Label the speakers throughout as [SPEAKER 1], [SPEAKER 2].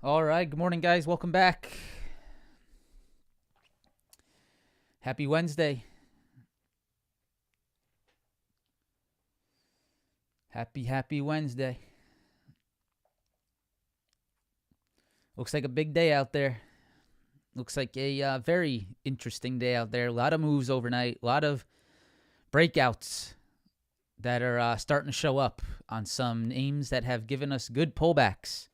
[SPEAKER 1] All right, good morning, guys. Welcome back. Happy Wednesday. Happy Wednesday. Looks like a big day out there. Looks like a very interesting day out there. A lot of moves overnight, a lot of breakouts that are starting to show up on some names that have given us good pullbacks.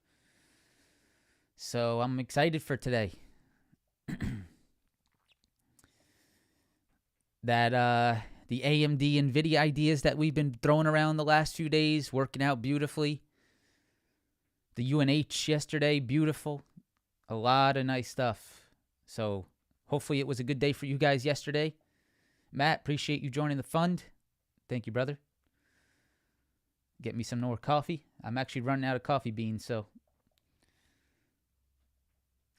[SPEAKER 1] So I'm excited for today. That the AMD NVIDIA ideas that we've been throwing around the last few days, working out beautifully. The UNH yesterday, beautiful. A lot of nice stuff. So hopefully it was a good day for you guys yesterday. Matt, appreciate you joining the fund. Thank you, brother. Get me some more coffee. I'm actually running out of coffee beans, so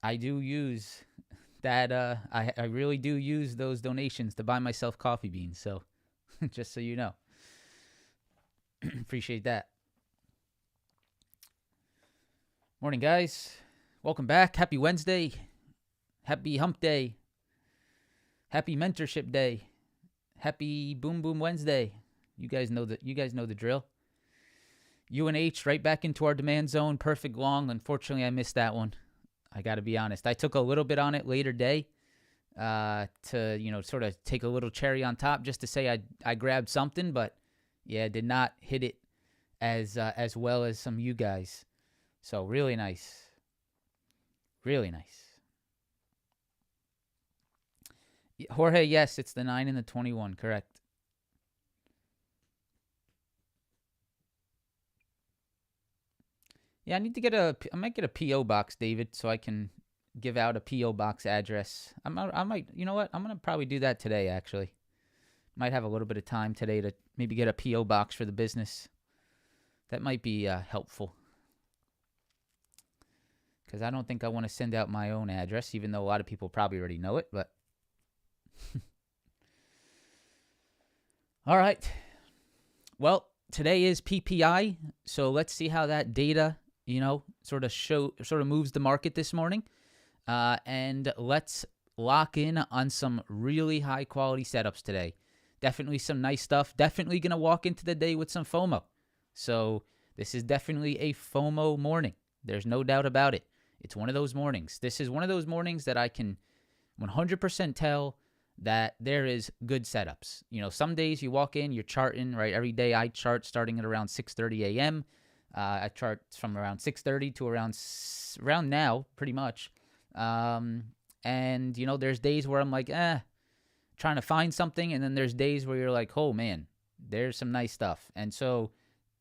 [SPEAKER 1] I do use that. I really do use those donations to buy myself coffee beans. So just so you know. Appreciate that. Morning, guys. Welcome back. Happy Wednesday. Happy Hump Day. Happy Mentorship Day. Happy Boom Boom Wednesday. You guys know the drill. UNH right back into our demand zone. Perfect long. Unfortunately, I missed that one. I got to be honest. I took a little bit on it later day to sort of take a little cherry on top just to say I grabbed something, but yeah, did not hit it as well as some of you guys. So really nice. Really nice. Jorge, yes, it's the 9 and the 21, correct. Yeah, I might get a PO box, David, so I can give out a PO box address. I might, you know what? I'm gonna probably do that today. Actually, might have a little bit of time today to maybe get a PO box for the business. That might be helpful because I don't think I want to send out my own address, even though a lot of people probably already know it. But all right, well, today is PPI, so let's see how that data sort of moves the market this morning. And let's lock in on some really high quality setups today. Definitely some nice stuff. Definitely going to walk into the day with some FOMO. So this is definitely a FOMO morning. There's no doubt about it. It's one of those mornings. This is one of those mornings that I can 100% tell that there is good setups. Some days you walk in, you're charting, right? Every day I chart starting at around 6:30 a.m. I chart from around 6:30 to around now, pretty much. And there's days where I'm like, trying to find something, and then there's days where you're like, oh man, there's some nice stuff. And so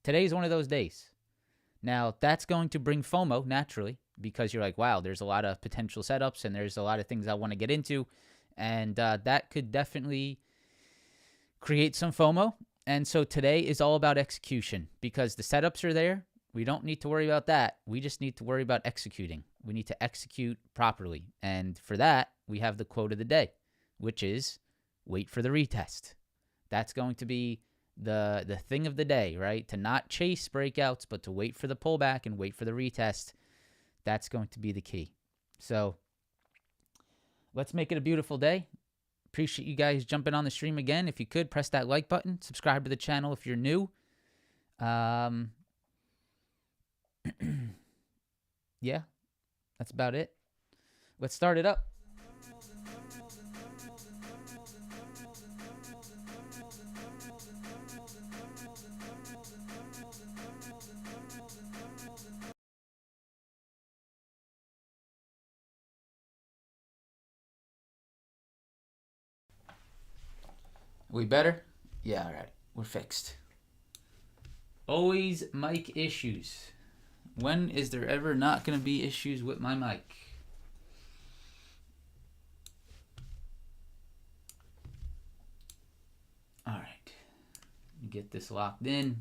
[SPEAKER 1] today's one of those days. Now that's going to bring FOMO naturally because you're like, wow, there's a lot of potential setups and there's a lot of things I want to get into, and that could definitely create some FOMO. And so today is all about execution because the setups are there. We don't need to worry about that. We just need to worry about executing. We need to execute properly. And for that, we have the quote of the day, which is wait for the retest. That's going to be the thing of the day, right? To not chase breakouts, but to wait for the pullback and wait for the retest. That's going to be the key. So let's make it a beautiful day. Appreciate you guys jumping on the stream again. If you could, press that like button. Subscribe to the channel if you're new. Yeah, that's about it. Let's start it up. We better? Yeah, all right. We're fixed. Always mic issues. When is there ever not going to be issues with my mic? All right. Get this locked in.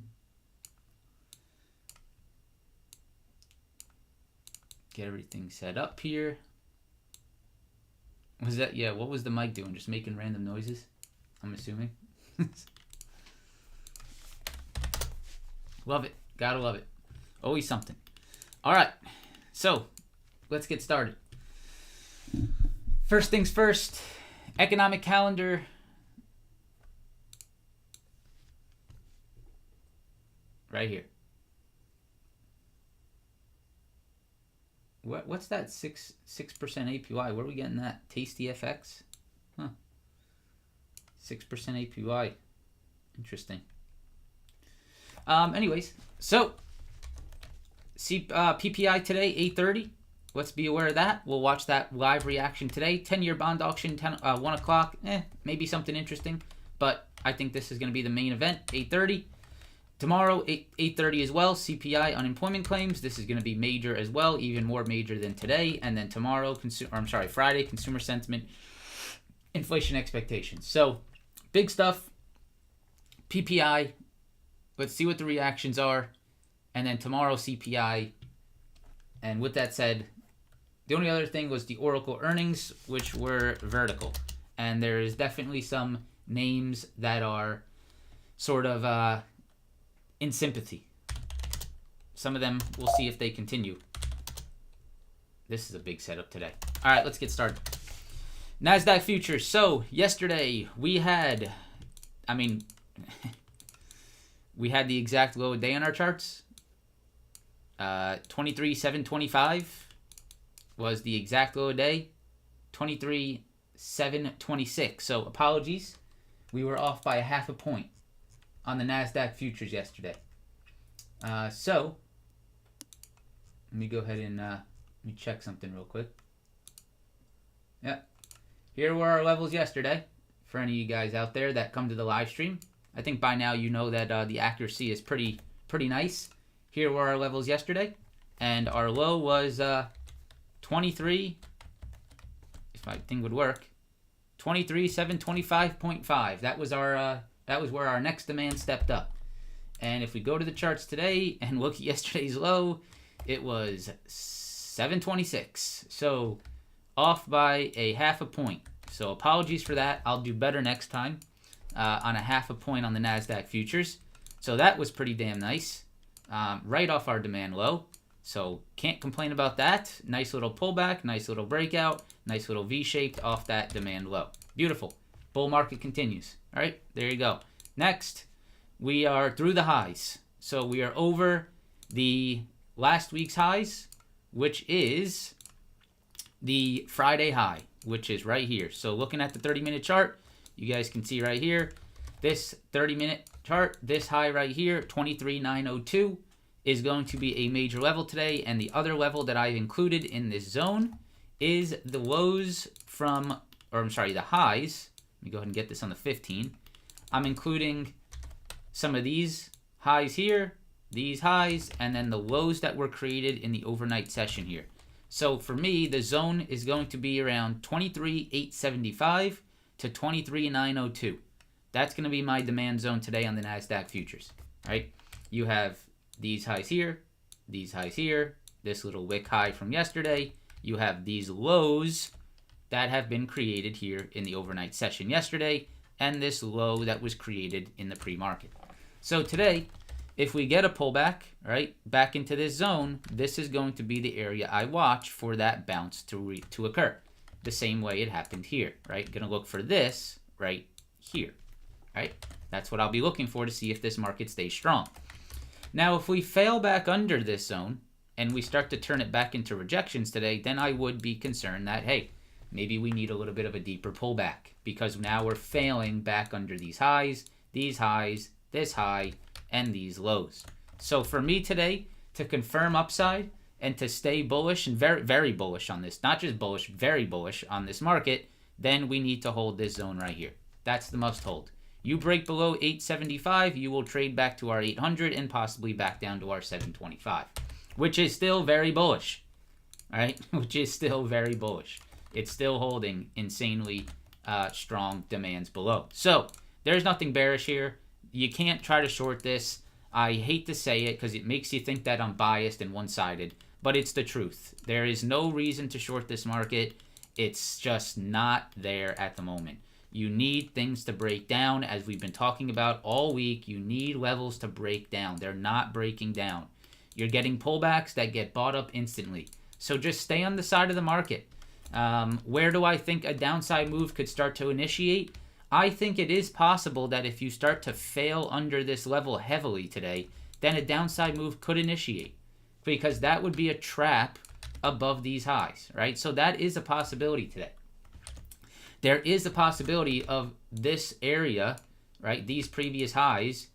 [SPEAKER 1] Get everything set up here. Was that, yeah, what was the mic doing? Just making random noises? I'm assuming. Love it. Gotta love it. Always something. All right. So let's get started. First things first, economic calendar. Right here. What's that 6% APY? Where are we getting that? Tasty FX? Huh. 6% APY. Interesting. Anyways, so PPI today, 8:30. Let's be aware of that. We'll watch that live reaction today. 10-year bond auction, 1 o'clock. Maybe something interesting, but I think this is going to be the main event, 8:30. Tomorrow, 8:30 as well, CPI unemployment claims. This is going to be major as well, even more major than today. And then tomorrow, Friday, consumer sentiment, inflation expectations. So, big stuff. PPI, let's see what the reactions are. And then tomorrow, CPI. And with that said, the only other thing was the Oracle earnings, which were vertical. And there is definitely some names that are sort of in sympathy. Some of them, we'll see if they continue. This is a big setup today. All right, let's get started. Nasdaq futures. So yesterday we had, we had the exact low day on our charts. 23,725 was the exact low day. 23,726. So apologies, we were off by a half a point on the Nasdaq futures yesterday. So let me go ahead and let me check something real quick. Yeah, here were our levels yesterday. For any of you guys out there that come to the live stream, I think by now you know that the accuracy is pretty nice. Here were our levels yesterday, and our low was 23. If my thing would work, 23,725.5. That was our that was where our next demand stepped up. And if we go to the charts today and look at yesterday's low, it was 726. So off by a half a point. So apologies for that. I'll do better next time on a half a point on the Nasdaq futures. So that was pretty damn nice. Right off our demand low. So can't complain about that. Nice little pullback, nice little breakout, nice little V-shaped off that demand low. Beautiful. Bull market continues. All right, there you go. Next, we are through the highs. So we are over the last week's highs, which is the Friday high, which is right here. So looking at the 30-minute chart, you guys can see right here, this 30-minute chart, this high right here, 23,902, is going to be a major level today. And the other level that I've included in this zone is the lows from, the highs. Let me go ahead and get this on the 15. I'm including some of these highs here, these highs, and then the lows that were created in the overnight session here. So for me, the zone is going to be around 23,875 to 23,902. That's going to be my demand zone today on the Nasdaq futures. Right? You have these highs here, this little wick high from yesterday. You have these lows that have been created here in the overnight session yesterday, and this low that was created in the pre-market. So today, if we get a pullback, right, back into this zone, this is going to be the area I watch for that bounce to occur. The same way it happened here, right? Gonna look for this right here, right? That's what I'll be looking for to see if this market stays strong. Now, if we fail back under this zone and we start to turn it back into rejections today, then I would be concerned that, hey, maybe we need a little bit of a deeper pullback because now we're failing back under these highs, this high, and these lows. So for me today, to confirm upside and to stay bullish and very, very bullish on this, not just bullish, very bullish on this market, then we need to hold this zone right here. That's the must hold. You break below 875, you will trade back to our 800 and possibly back down to our 725, which is still very bullish, right? Which is still very bullish. It's still holding insanely strong demands below. So there's nothing bearish here. You can't try to short this. I hate to say it because it makes you think that I'm biased and one-sided, but it's the truth. There is no reason to short this market. It's just not there at the moment. You need things to break down, as we've been talking about all week. You need levels to break down. They're not breaking down. You're getting pullbacks that get bought up instantly. So just stay on the side of the market. Where do I think a downside move could start to initiate? I think it is possible that if you start to fail under this level heavily today, then a downside move could initiate, because that would be a trap above these highs, right? So that is a possibility today. There is a possibility of this area, right, these previous highs,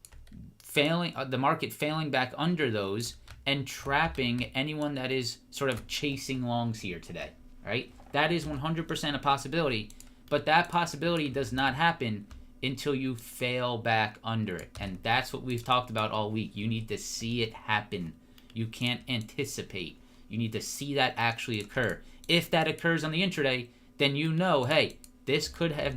[SPEAKER 1] failing, the market failing back under those and trapping anyone that is sort of chasing longs here today, right? That is 100% a possibility, but that possibility does not happen until you fail back under it. And that's what we've talked about all week. You need to see it happen. You can't anticipate. You need to see that actually occur. If that occurs on the intraday, then you know, hey, this could have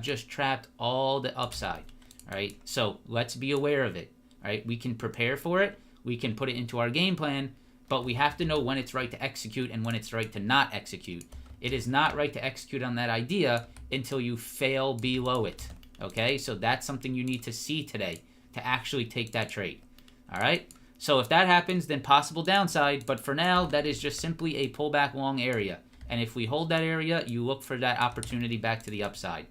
[SPEAKER 1] just trapped all the upside, right? So let's be aware of it, right? We can prepare for it. We can put it into our game plan, but we have to know when it's right to execute and when it's right to not execute. It is not right to execute on that idea until you fail below it, okay? So that's something you need to see today to actually take that trade, all right? So if that happens, then possible downside, but for now, that is just simply a pullback long area. And if we hold that area, you look for that opportunity back to the upside.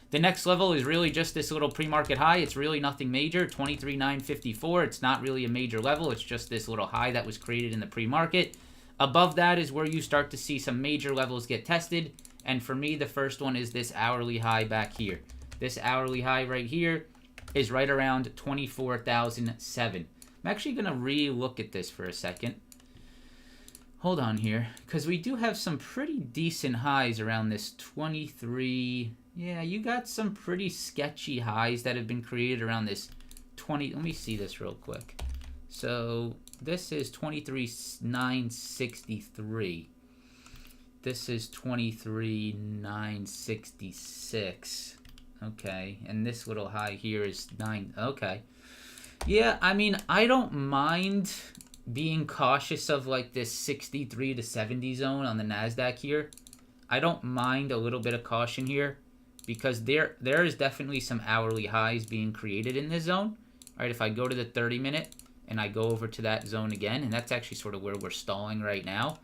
[SPEAKER 1] The next level is really just this little pre-market high. It's really nothing major, 23,954. It's not really a major level. It's just this little high that was created in the pre-market. Above that is where you start to see some major levels get tested. And for me, the first one is this hourly high back here. This hourly high right here is right around 24,007. I'm actually going to re-look at this for a second. Hold on here, because we do have some pretty decent highs around this 23. Yeah, you got some pretty sketchy highs that have been created around this 20. Let me see this real quick. So this is 23,963. This is 23,966. Okay, and this little high here is 9. Okay. Yeah, I mean, I don't mind being cautious of like this 63 to 70 zone on the Nasdaq here. I don't mind a little bit of caution here because there is definitely some hourly highs being created in this zone. All right, if I go to the 30-minute and I go over to that zone again, and that's actually sort of where we're stalling right now.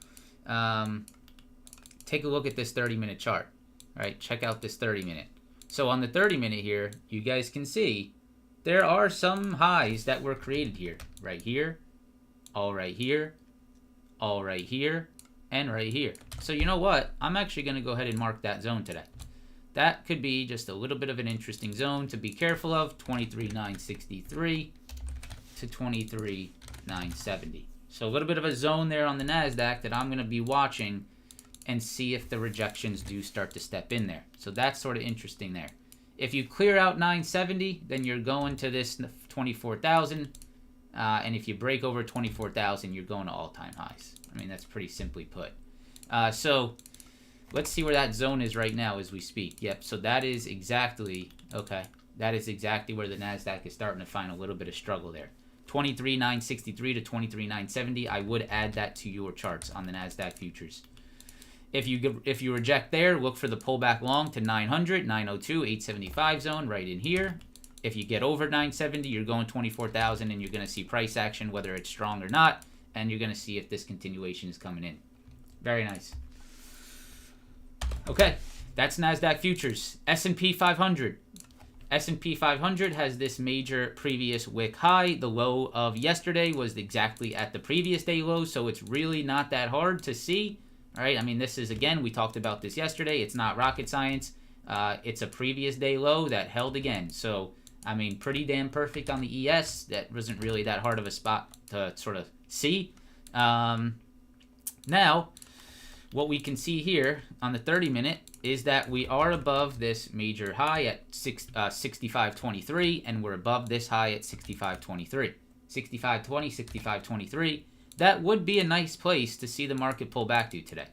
[SPEAKER 1] Take a look at this 30-minute chart. All right, check out this 30-minute. So on the 30-minute here, you guys can see there are some highs that were created here, right here, all right here, all right here, and right here. So you know what? I'm actually going to go ahead and mark that zone today. That could be just a little bit of an interesting zone to be careful of, 23,963 to 23,970. So a little bit of a zone there on the Nasdaq that I'm going to be watching and see if the rejections do start to step in there. So that's sort of interesting there. If you clear out 970, then you're going to this 24,000. And if you break over 24,000, you're going to all-time highs. I mean, that's pretty simply put. So let's see where that zone is right now as we speak. Yep, so that is exactly, okay, that is exactly where the Nasdaq is starting to find a little bit of struggle there. 23,963 to 23,970. I would add that to your charts on the Nasdaq futures. If you reject there, look for the pullback long to 900, 902, 875 zone right in here. If you get over 970, you're going 24,000 and you're going to see price action, whether it's strong or not, and you're going to see if this continuation is coming in. Very nice. Okay, that's NASDAQ futures. S&P 500. S&P 500 has this major previous wick high. The low of yesterday was exactly at the previous day low, so it's really not that hard to see. All right, I mean, this is, again, we talked about this yesterday. It's not rocket science. It's a previous day low that held again. So, I mean, pretty damn perfect on the ES. That wasn't really that hard of a spot to sort of see. Now, what we can see here on the 30-minute is that we are above this major high at 65.23, and we're above this high at 65.23. 65.20, 65.23. That would be a nice place to see the market pull back to today.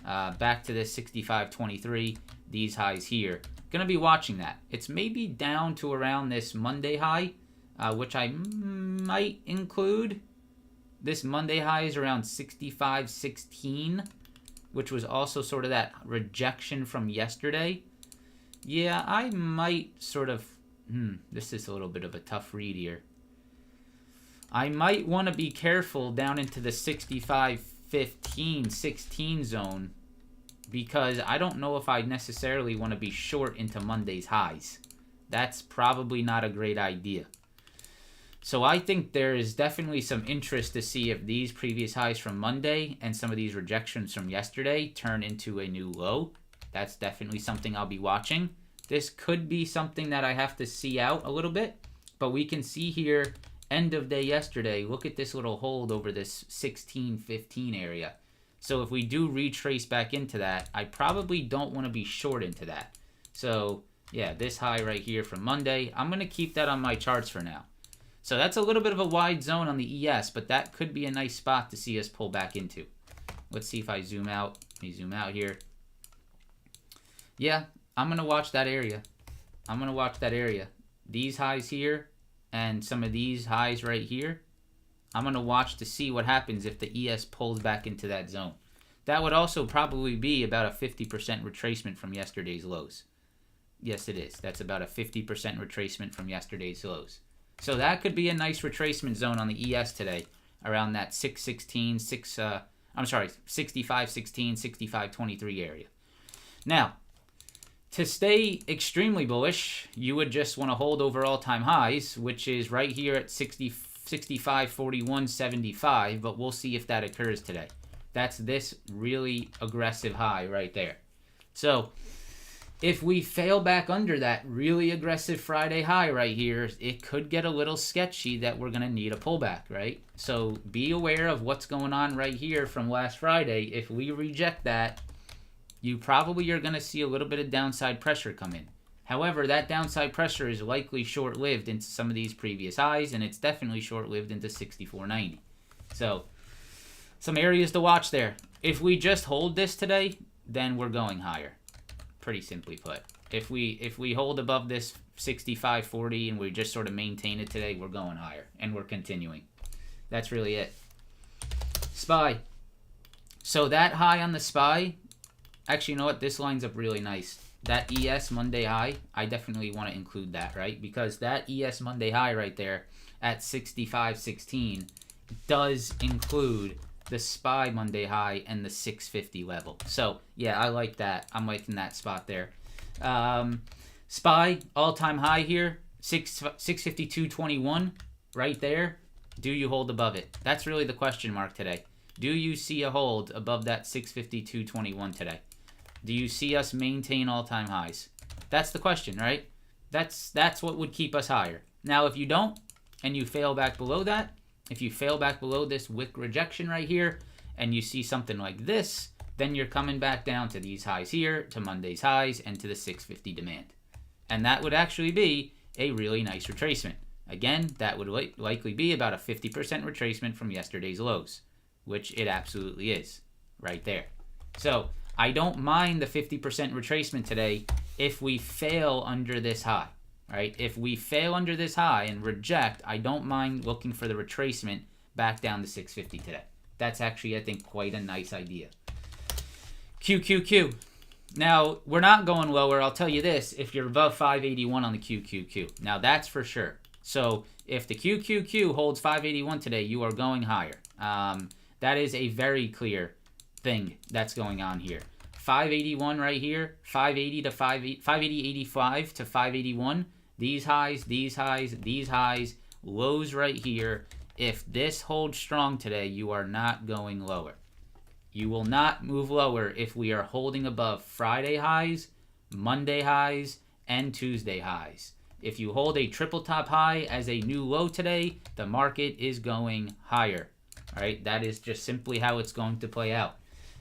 [SPEAKER 1] Back to this 65.23, these highs here. Going to be watching that. It's maybe down to around this Monday high, which I might include. This Monday high is around 65.16, which was also sort of that rejection from yesterday. Yeah, I might sort of... this is a little bit of a tough read here. I might want to be careful down into the 65 15, 16 zone because I don't know if I necessarily want to be short into Monday's highs. That's probably not a great idea. So I think there is definitely some interest to see if these previous highs from Monday and some of these rejections from yesterday turn into a new low. That's definitely something I'll be watching. This could be something that I have to see out a little bit, but we can see here end of day yesterday. Look at this little hold over this 16-15 area. So if we do retrace back into that, I probably don't want to be short into that. So yeah, this high right here from Monday, I'm going to keep that on my charts for now. So that's a little bit of a wide zone on the ES, but that could be a nice spot to see us pull back into. Let's see if I zoom out. Let me zoom out here. Yeah, I'm going to watch that area. I'm going to watch that area. These highs here and some of these highs right here, I'm going to watch to see what happens if the ES pulls back into that zone. That would also probably be about a 50% retracement from yesterday's lows. Yes, it is. That's about a 50% retracement from yesterday's lows. So that could be a nice retracement zone on the ES today, around that 65.16, 65.23 area. Now, to stay extremely bullish, you would just want to hold over all-time highs, which is right here at 65.41.75, but we'll see if that occurs today. That's this really aggressive high right there. So if we fail back under that really aggressive Friday high right here, it could get a little sketchy that we're going to need a pullback, right? So be aware of what's going on right here from last Friday. If we reject that, you probably are going to see a little bit of downside pressure come in. However, that downside pressure is likely short-lived into some of these previous highs, and it's definitely short-lived into 64.90. So some areas to watch there. If we just hold this today, then we're going higher. Pretty simply put. If we hold above this 65.40 and we just sort of maintain it today, we're going higher and we're continuing. That's really it. SPY. So that high on the SPY, actually, you know what? This lines up really nice. That ES Monday high, I definitely want to include that, right? Because that ES Monday high right there at 65.16 does include the SPY Monday high and the 650 level. So yeah, I like that. I'm liking that spot there. SPY all-time high here, 652.21 right there. Do you hold above it? That's really the question mark today. Do you see a hold above that 652.21 today? Do you see us maintain all-time highs? That's the question, right? That's what would keep us higher. Now, if you don't and you fail back below that, if you fail back below this wick rejection right here and you see something like this, then you're coming back down to these highs here, to Monday's highs, and to the 650 demand. And that would actually be a really nice retracement. Again, that would likely be about a 50% retracement from yesterday's lows, which it absolutely is right there. So I don't mind the 50% retracement today if we fail under this high. Right? If we fail under this high and reject, I don't mind looking for the retracement back down to 650 today. That's actually, I think, quite a nice idea. QQQ. Now, we're not going lower, I'll tell you this, if you're above 581 on the QQQ. Now, that's for sure. So, if the QQQ holds 581 today, you are going higher. That is a very clear thing that's going on here. 581 right here, 580 to 580.85 to 581. These highs, these highs, these highs, lows right here. If this holds strong today, you are not going lower. You will not move lower if we are holding above Friday highs, Monday highs, and Tuesday highs. If you hold a triple top high as a new low today, the market is going higher. All right, that is just simply how it's going to play out.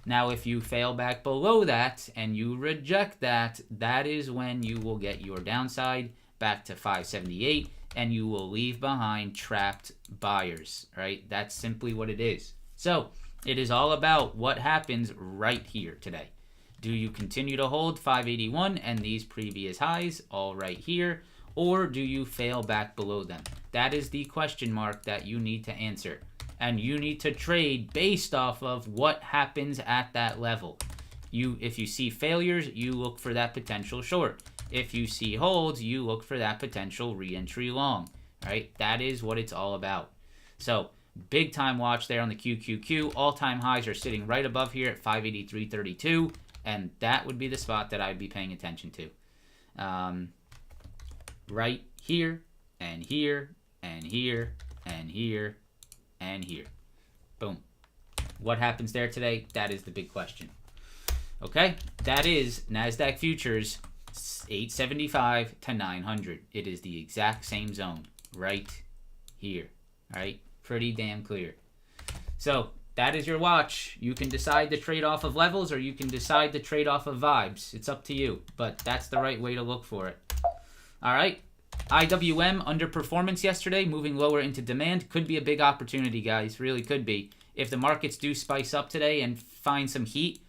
[SPEAKER 1] Now, if you fail back below that and you reject that, that is when you will get your downside back to 578 and you will leave behind trapped buyers, right? That's simply what it is. So it is all about what happens right here today. Do you continue to hold 581 and these previous highs all right here, or do you fail back below them? That is the question mark that you need to answer. And you need to trade based off of what happens at that level. If you see failures, you look for that potential short. If you see holds, you look for that potential re-entry long. Right? That is what it's all about. So Big time watch there on the QQQ. All-time highs are sitting right above here at 583.32, and that would be the spot that I'd be paying attention to. Right here, and here, and here, and here, and here. Boom. What happens there today? That is the big question. Okay, that is Nasdaq futures 875 to 900. It is the exact same zone right here. All right, pretty damn clear. So that is your watch. You can decide to trade off of levels, or you can decide to trade off of vibes. It's up to you, but that's the right way to look for it. All right, IWM underperformance yesterday, moving lower into demand. Could be a big opportunity, guys. Really could be. If the markets do spice up today and find some heat,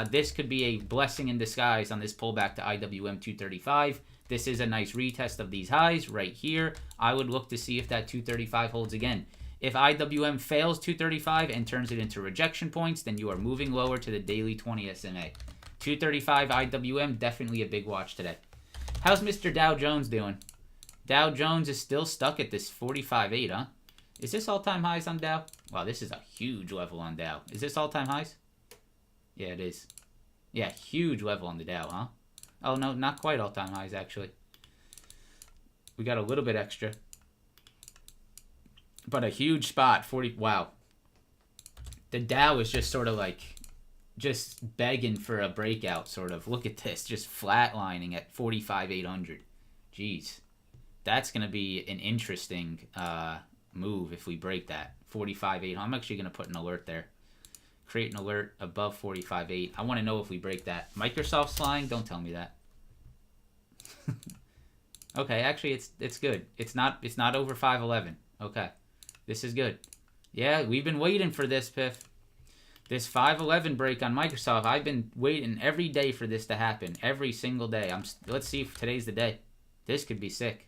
[SPEAKER 1] this could be a blessing in disguise on this pullback to IWM 235. This is a nice retest of these highs right here. I would look to see if that 235 holds again. If IWM fails 235 and turns it into rejection points, then you are moving lower to the daily 20 SMA. 235 IWM, definitely a big watch today. How's Mr. Dow Jones doing? Dow Jones is still stuck at this 45.8, huh? Is this all-time highs on Dow? Wow, this is a huge level on Dow. Is this all-time highs? Yeah, it is. Yeah, huge level on the Dow, huh? Oh, no, not quite all-time highs, actually. We got a little bit extra. But a huge spot, 40. Wow. The Dow is just sort of like, just begging for a breakout, sort of. Look at this, just flatlining at 45,800. Jeez. That's going to be an interesting move if we break that. 45.8. I'm actually going to put an alert there. Create an alert above 45.8. I want to know if we break that. Microsoft's flying? Don't tell me that. Okay, actually it's good. It's not over 511. Okay. This is good. Yeah, we've been waiting for this, Piff. This 511 break on Microsoft, I've been waiting every day for this to happen. Every single day. Let's see if today's the day. This could be sick.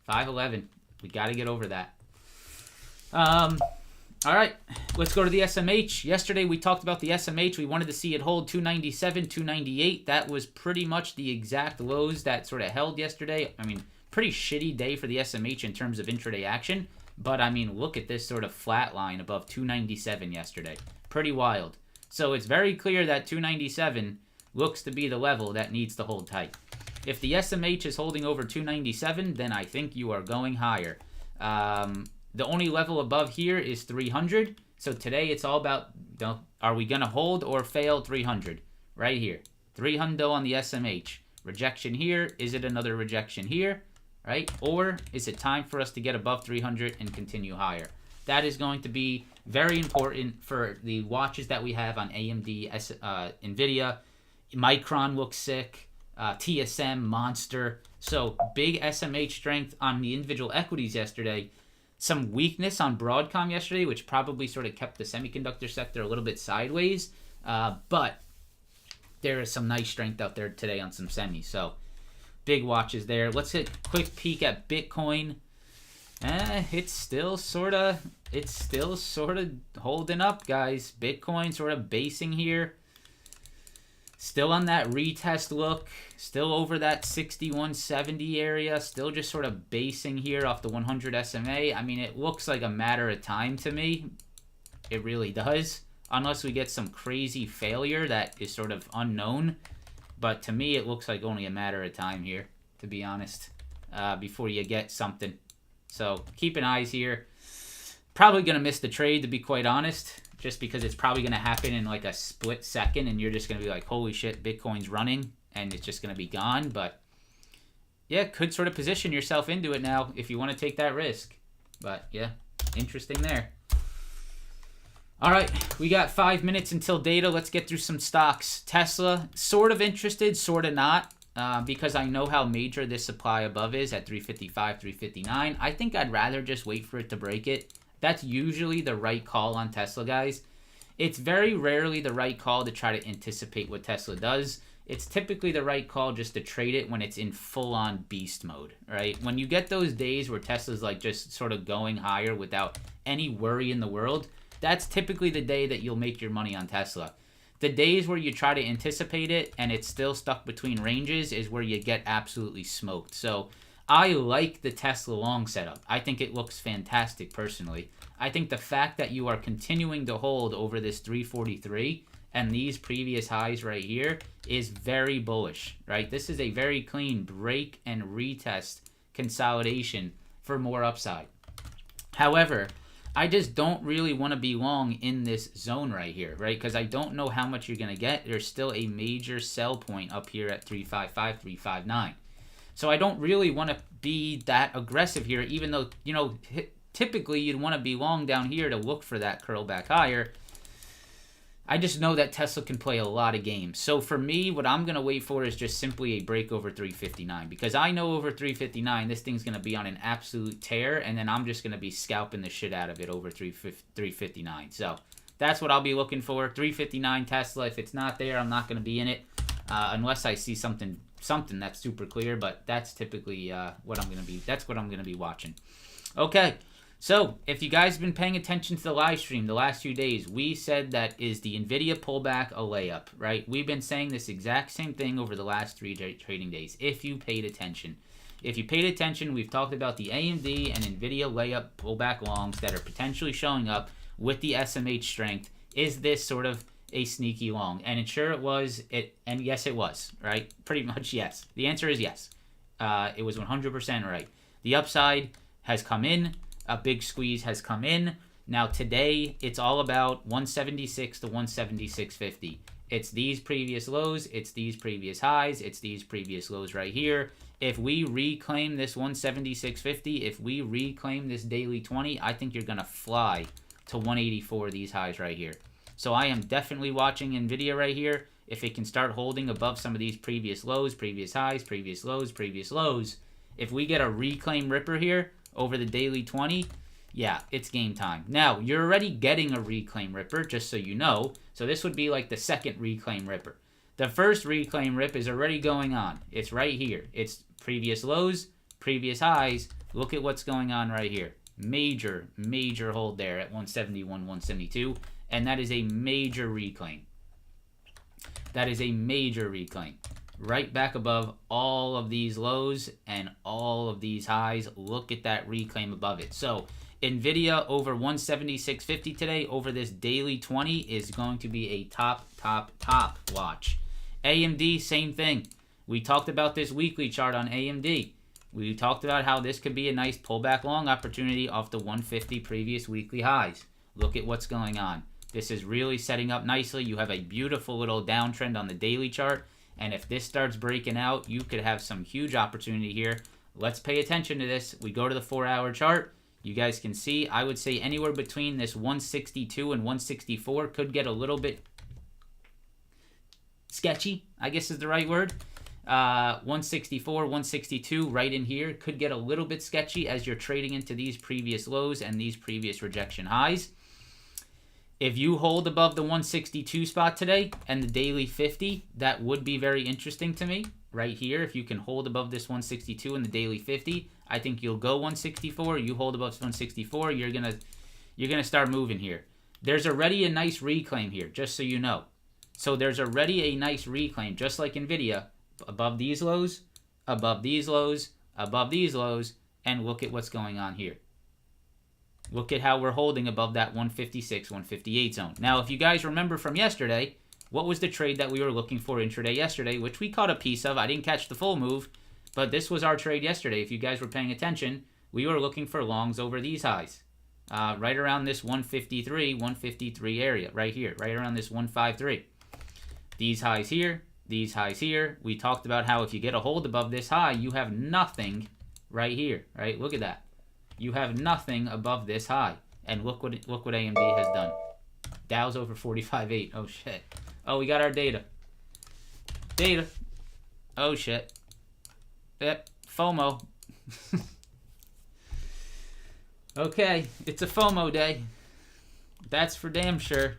[SPEAKER 1] 511. We got to get over that. All right, let's go to the SMH. Yesterday we talked about the SMH. We wanted to see it hold 297, 298. That was pretty much the exact lows that sort of held yesterday. I mean, pretty shitty day for the SMH in terms of intraday action. But, I mean, look at this sort of flat line above 297 yesterday. Pretty wild. So it's very clear that 297 looks to be the level that needs to hold tight. If the SMH is holding over 297, then I think you are going higher. The only level above here is 300. So today it's all about, are we going to hold or fail 300? Right here. 300 on the SMH. Rejection here. Is it another rejection here? Right? Or is it time for us to get above 300 and continue higher? That is going to be very important for the watches that we have on AMD, NVIDIA. Micron looks sick. TSM, Monster. So big SMH strength on the individual equities yesterday. Some weakness on Broadcom yesterday, which probably sort of kept the semiconductor sector a little bit sideways. But there is some nice strength out there today on some semis. So big watches there. Let's get a quick peek at Bitcoin. It's still sort of holding up, guys. Bitcoin sort of basing here. Still on that retest look. Still over that 6170 area. Still just sort of basing here off the 100 SMA. I mean, it looks like a matter of time to me. It really does. Unless we get some crazy failure that is sort of unknown. But to me, it looks like only a matter of time here, to be honest, before you get something. So keep an eyes here. Probably going to miss the trade, to be quite honest, just because it's probably going to happen in like a split second, and you're just going to be like, holy shit, Bitcoin's running, and it's just going to be gone. But yeah, could sort of position yourself into it now if you want to take that risk. But yeah, interesting there. All right, we got 5 minutes until data. Let's get through some stocks. Tesla, sort of interested, sort of not, because I know how major this supply above is at 355, 359. I think I'd rather just wait for it to break it. That's usually the right call on Tesla, guys. It's very rarely the right call to try to anticipate what Tesla does. It's typically the right call just to trade it when it's in full-on beast mode, right? When you get those days where Tesla's like just sort of going higher without any worry in the world, that's typically the day that you'll make your money on Tesla. The days where you try to anticipate it and it's still stuck between ranges is where you get absolutely smoked. So I like the Tesla long setup. I think it looks fantastic personally. I think the fact that you are continuing to hold over this 343 and these previous highs right here is very bullish, right? This is a very clean break and retest consolidation for more upside. However, I just don't really want to be long in this zone right here, right? Because I don't know how much you're going to get. There's still a major sell point up here at 355, 359. So I don't really want to be that aggressive here, even though, you know, typically you'd want to be long down here to look for that curl back higher. I just know that Tesla can play a lot of games. So for me, what I'm going to wait for is just simply a break over 359. Because I know over 359, this thing's going to be on an absolute tear. And then I'm just going to be scalping the shit out of it over 359. So that's what I'll be looking for. 359 Tesla. If it's not there, I'm not going to be in it. Unless I see something that's super clear. But that's typically what I'm going to be. That's what I'm going to be watching. Okay. So, if you guys have been paying attention to the live stream the last few days, we said that is the NVIDIA pullback a layup, right? We've been saying this exact same thing over the last 3 trading days, if you paid attention. If you paid attention, we've talked about the AMD and NVIDIA layup pullback longs that are potentially showing up with the SMH strength. Is this sort of a sneaky long? And sure it was, and yes it was, right? Pretty much yes. The answer is yes. It was 100% right. The upside has come in. A big squeeze has come in. Now today, it's all about 176 to 176.50. It's these previous lows, it's these previous highs, it's these previous lows right here. If we reclaim this 176.50, if we reclaim this daily 20, I think you're going to fly to 184, these highs right here. So I am definitely watching NVIDIA right here. If it can start holding above some of these previous lows, previous highs, previous lows, if we get a reclaim ripper here, over the daily 20, yeah, it's game time. Now, you're already getting a reclaim ripper, just so you know. So this would be like the second reclaim ripper. The first reclaim rip is already going on. It's right here. It's previous lows, previous highs. Look at what's going on right here. Major, major hold there at 171, 172. And that is a major reclaim. That is a major reclaim. Right back above all of these lows and all of these highs. Look at that reclaim above it. So NVIDIA over 176.50 today over this daily 20 is going to be a top watch. AMD, same thing. We talked about this weekly chart on AMD. We talked about how this could be a nice pullback long opportunity off the 150 previous weekly highs. Look at what's going on. This is really setting up nicely. You have a beautiful little downtrend on the daily chart. And if this starts breaking out, you could have some huge opportunity here. Let's pay attention to this. We go to the 4-hour chart. You guys can see, I would say anywhere between this 162 and 164 could get a little bit sketchy, I guess is the right word. 164, 162 right in here could get a little bit sketchy as you're trading into these previous lows and these previous rejection highs. If you hold above the 162 spot today and the daily 50, that would be very interesting to me right here. If you can hold above this 162 and the daily 50, I think you'll go 164. You hold above 164, you're gonna start moving here. There's already a nice reclaim here, just so you know. So there's already a nice reclaim, just like NVIDIA, above these lows, above these lows, above these lows, and look at what's going on here. Look at how we're holding above that 156, 158 zone. Now, if you guys remember from yesterday, what was the trade that we were looking for intraday yesterday, which we caught a piece of. I didn't catch the full move, but this was our trade yesterday. If you guys were paying attention, we were looking for longs over these highs. Right around this 153 area, right here, right around this 153. These highs here, these highs here. We talked about how if you get a hold above this high, you have nothing right here, right? Look at that. You have nothing above this high. And look what AMD has done. Dow's over 45.8. Oh, shit. Oh, we got our data. Data. Oh, shit. Yep. FOMO. Okay. It's a FOMO day. That's for damn sure.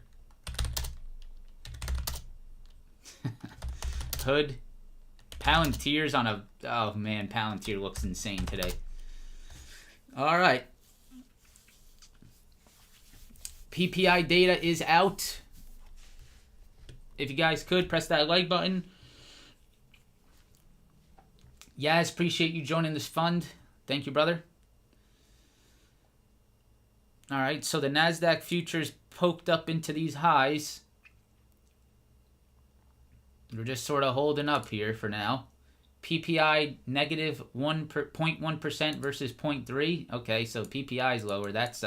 [SPEAKER 1] Hood. Palantir's on a... Oh, man. Palantir looks insane today. All right. PPI data is out. If you guys could, press that like button. Yaz, appreciate you joining this fund. Thank you, brother. All right, so the Nasdaq futures poked up into these highs. We're just sort of holding up here for now. PPI negative 1.1% versus 0.3. Okay, so PPI is lower. That's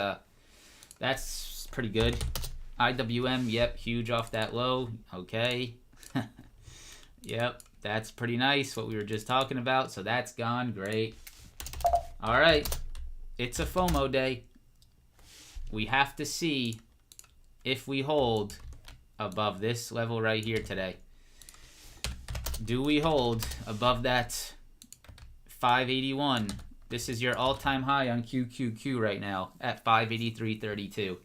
[SPEAKER 1] pretty good. IWM, yep, huge off that low. Okay. Yep, that's pretty nice, what we were just talking about. So that's gone. Great. All right. It's a FOMO day. We have to see if we hold above this level right here today. Do we hold above that 581? This is your all-time high on QQQ right now at 583.32.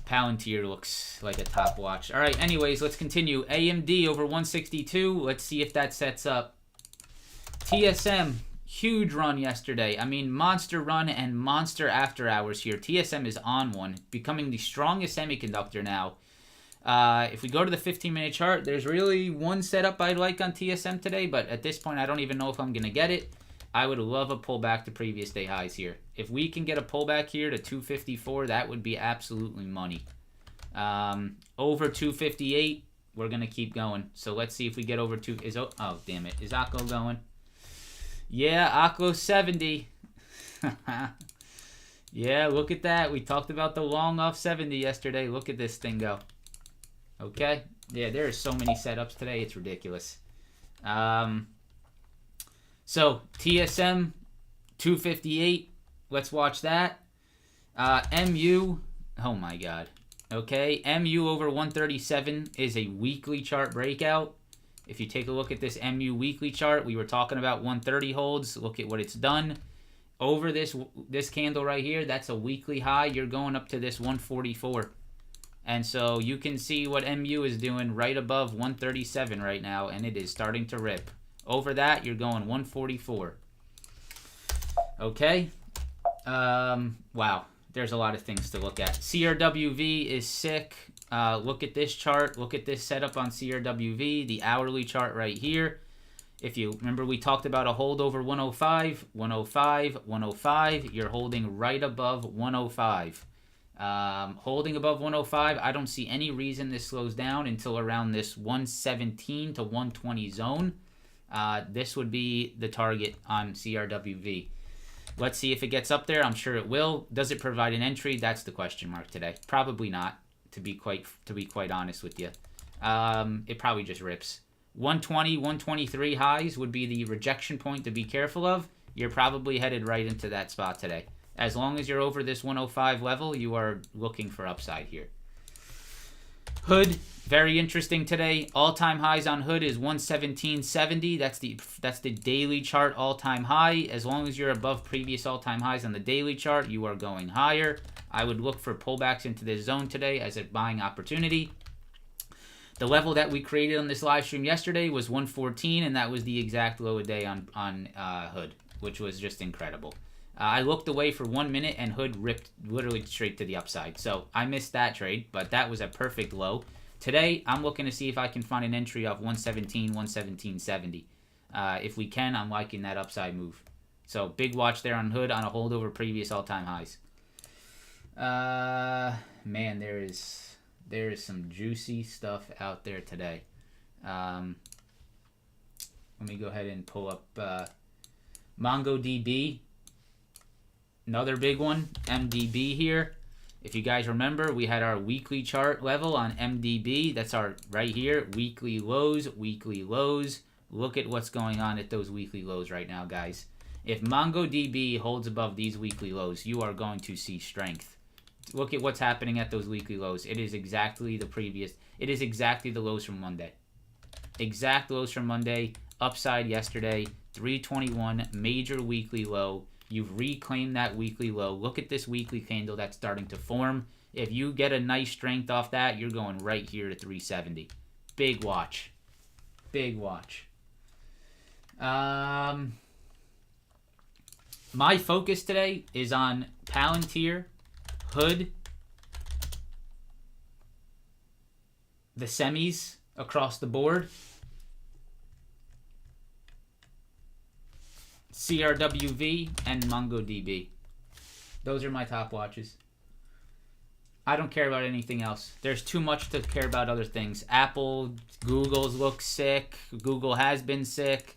[SPEAKER 1] Palantir looks like a top watch. All right, anyways, let's continue. AMD over 162. Let's see if that sets up. TSM, huge run yesterday. I mean, monster run and monster after hours here. TSM is on one, becoming the strongest semiconductor now. If we go to the 15-minute chart, there's really one setup I'd like on TSM today, but at this point, I don't even know if I'm going to get it. I would love a pullback to previous day highs here. If we can get a pullback here to 254, that would be absolutely money. Over 258, we're going to keep going. So let's see if we get over oh, damn it. Is Akko going? Yeah, Akko 70. Yeah, look at that. We talked about the long off 70 yesterday. Look at this thing go. Okay. Yeah, there are so many setups today. It's ridiculous. So TSM 258. Let's watch that. MU. Oh my God. Okay. MU over 137 is a weekly chart breakout. If you take a look at this MU weekly chart, we were talking about 130 holds. Look at what it's done. Over this candle right here, that's a weekly high. You're going up to this 144. And so you can see what MU is doing right above 137 right now, and it is starting to rip. Over that, you're going 144. Okay. Wow. There's a lot of things to look at. CRWV is sick. Look at this chart. Look at this setup on CRWV, the hourly chart right here. If you remember, we talked about a hold over 105, 105, 105. You're holding right above 105. Holding above 105, I don't see any reason this slows down until around this 117 to 120 zone. This would be the target on CRWV. Let's see if it gets up there. I'm sure it will. Does it provide an entry? That's the question mark today. Probably not, to be quite honest with you. It probably just rips. 120, 123 highs would be the rejection point to be careful of. You're probably headed right into that spot today. As long as you're over this 105 level, you are looking for upside here. Hood, very interesting today. All-time highs on Hood is 117.70. That's the daily chart all-time high. As long as you're above previous all-time highs on the daily chart, you are going higher. I would look for pullbacks into this zone today as a buying opportunity. The level that we created on this live stream yesterday was 114, and that was the exact low a day on Hood, which was just incredible. I looked away for 1 minute, and Hood ripped literally straight to the upside. So I missed that trade, but that was a perfect low. Today, I'm looking to see if I can find an entry off 117, 117.70. If we can, I'm liking that upside move. So big watch there on Hood on a hold over previous all-time highs. Man, there is some juicy stuff out there today. Let me go ahead and pull up MongoDB. Another big one, MDB here. If you guys remember, we had our weekly chart level on MDB. That's our right here, weekly lows, weekly lows. Look at what's going on at those weekly lows right now, guys. If MongoDB holds above these weekly lows, you are going to see strength. Look at what's happening at those weekly lows. It is exactly the lows from Monday. Exact lows from Monday, upside yesterday, 321, major weekly low. You've reclaimed that weekly low. Look at this weekly candle that's starting to form. If you get a nice strength off that, you're going right here to 370. Big watch. Big watch. My focus today is on Palantir, Hood, the semis across the board. CRWV, and MongoDB. Those are my top watches. I don't care about anything else. There's too much to care about other things. Apple, Google's look sick. Google has been sick.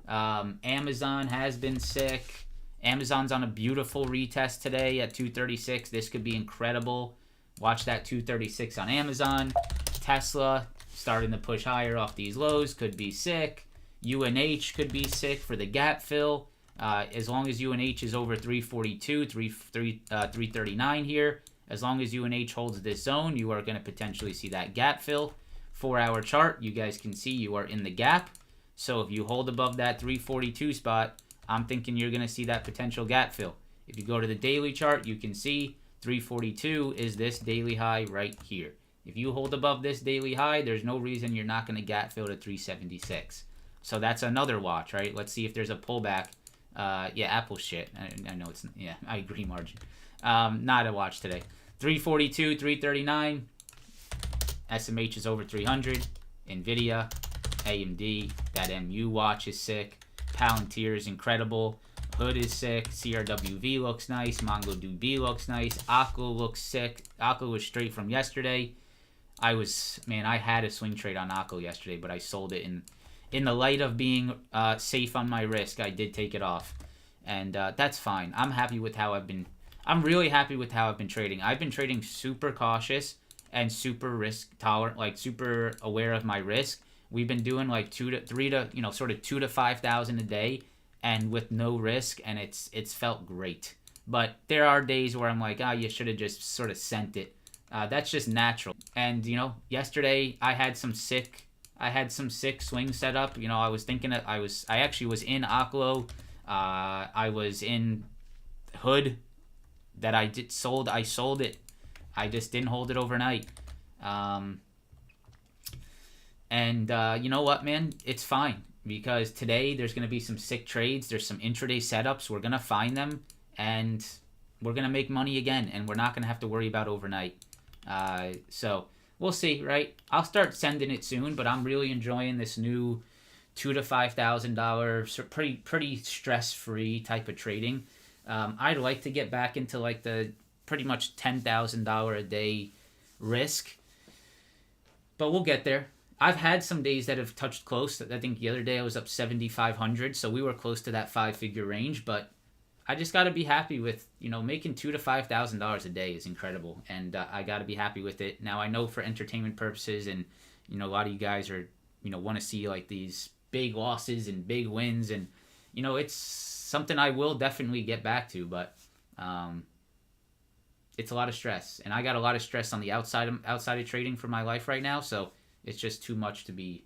[SPEAKER 1] Amazon has been sick. Amazon's on a beautiful retest today at 236. This could be incredible. Watch that 236 on Amazon. Tesla starting to push higher off these lows. Could be sick. UNH could be sick for the gap fill. As long as UNH is over 342, 339 here. As long as UNH holds this zone, you are going to potentially see that gap fill. 4-hour chart, you guys can see you are in the gap. So if you hold above that 342 spot, I'm thinking you're going to see that potential gap fill. If you go to the daily chart, you can see 342 is this daily high right here. If you hold above this daily high, there's no reason you're not going to gap fill to 376. So that's another watch, right? Let's see if there's a pullback. Yeah, Apple shit. I know it's, yeah, I agree, margin. Not a watch today. 342, 339. SMH is over 300. NVIDIA, AMD, that MU watch is sick. Palantir is incredible. Hood is sick. CRWV looks nice. MongoDB looks nice. Aqua looks sick. Aqua was straight from yesterday. I had a swing trade on Aqua yesterday, but I sold it in the light of being safe on my risk. I did take it off, and that's fine. I'm really happy with how I've been trading. I've been trading super cautious and super risk tolerant, like super aware of my risk. We've been doing like 2 to 5,000 a day, and with no risk, and it's felt great. But there are days where I'm like, you should have just sort of sent it. That's just natural. And yesterday I had some sick swings set up. I was thinking that I actually was in Aklo. I was in Hood that I sold it. I just didn't hold it overnight. And you know what, man? It's fine, because today there's going to be some sick trades. There's some intraday setups. We're going to find them, and we're going to make money again, and we're not going to have to worry about overnight. So we'll see, right? I'll start sending it soon, but I'm really enjoying this new $2,000 to $5,000 pretty stress-free type of trading. I'd like to get back into like the pretty much $10,000 a day risk, but we'll get there. I've had some days that have touched close. I think the other day I was up 7,500, so we were close to that 5-figure range. But I just got to be happy with making $2,000 to $5,000 a day is incredible, and I got to be happy with it. Now I know for entertainment purposes, and a lot of you guys are want to see like these big losses and big wins, and it's something I will definitely get back to, but it's a lot of stress, and I got a lot of stress on the outside of trading for my life right now, so it's just too much to be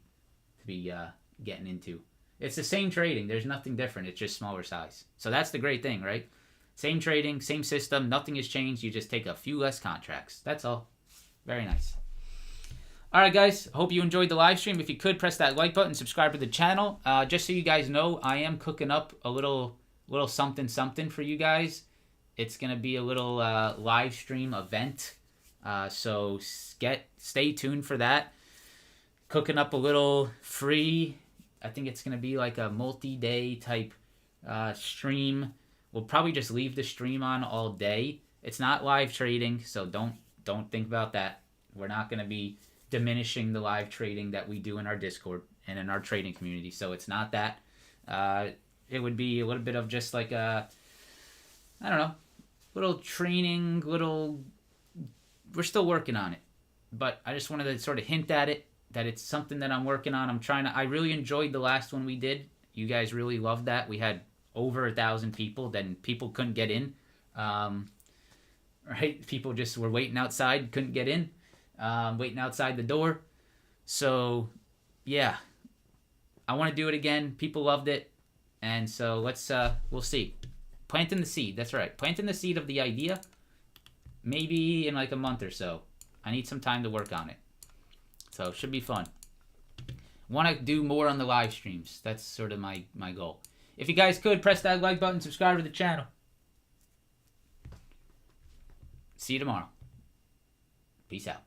[SPEAKER 1] getting into. It's the same trading. There's nothing different. It's just smaller size. So that's the great thing, right? Same trading, same system. Nothing has changed. You just take a few less contracts. That's all. Very nice. All right, guys. Hope you enjoyed the live stream. If you could, press that like button, subscribe to the channel. Just so you guys know, I am cooking up a little something for you guys. It's going to be a little live stream event. So stay tuned for that. Cooking up a little free, I think it's going to be like a multi-day type stream. We'll probably just leave the stream on all day. It's not live trading, so don't think about that. We're not going to be diminishing the live trading that we do in our Discord and in our trading community, so it's not that. It would be a little bit of just like a, I don't know, little training, we're still working on it. But I just wanted to sort of hint at it, that it's something that I'm working on. I really enjoyed the last one we did. You guys really loved that. We had over 1,000 people. Then people couldn't get in. Right? People just were waiting outside, couldn't get in. Waiting outside the door. So, yeah. I want to do it again. People loved it. And so we'll see. Planting the seed. That's right. Planting the seed of the idea. Maybe in like a month or so. I need some time to work on it. So it should be fun. Want to do more on the live streams. That's sort of my goal. If you guys could, press that like button, subscribe to the channel. See you tomorrow. Peace out.